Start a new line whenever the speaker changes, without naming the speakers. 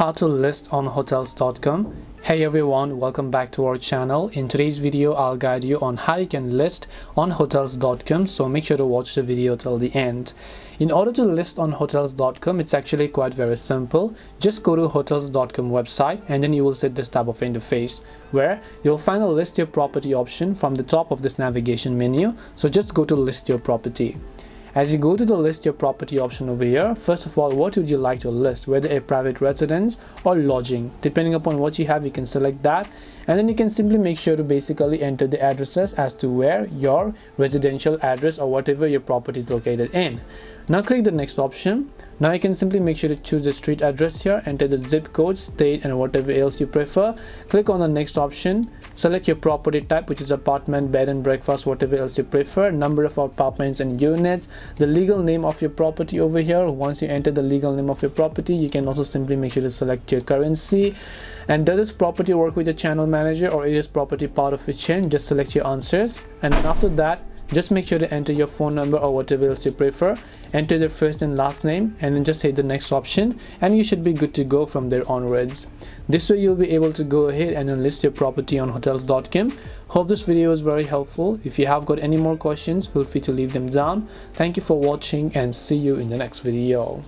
How to list on hotels.com. Hey everyone, welcome back to our channel. In today's video I'll guide you on how you can list on hotels.com, so make sure to watch the video till the end. In order to list on hotels.com, it's actually quite very simple. Just go to hotels.com website and then you will see this type of interface where you'll find a list your property option from the top of this navigation menu. So just go to list your property. As you go to the list your property option over here, first of all, what would you like to list, whether a private residence or lodging? Depending upon what you have, you can select that, and then you can simply make sure to basically enter the addresses as to where your residential address or whatever your property is located in. Now click the next option. Now you can simply make sure to choose the street address here, enter the zip code, state, and whatever else you prefer. Click on the next option, select your property type, which is apartment, bed and breakfast, whatever else you prefer, number of apartments and units, the legal name of your property over here. Once you enter the legal name of your property, you can also simply make sure to select your currency. And does this property work with your channel manager, or is this property part of your chain? Just select your answers, and then after that, just make sure to enter your phone number or whatever else you prefer, enter the first and last name, and then just hit the next option, and you should be good to go from there onwards. This way you'll be able to go ahead and then list your property on hotels.com. Hope this video was very helpful. If you have got any more questions, feel free to leave them down. Thank you for watching and see you in the next video.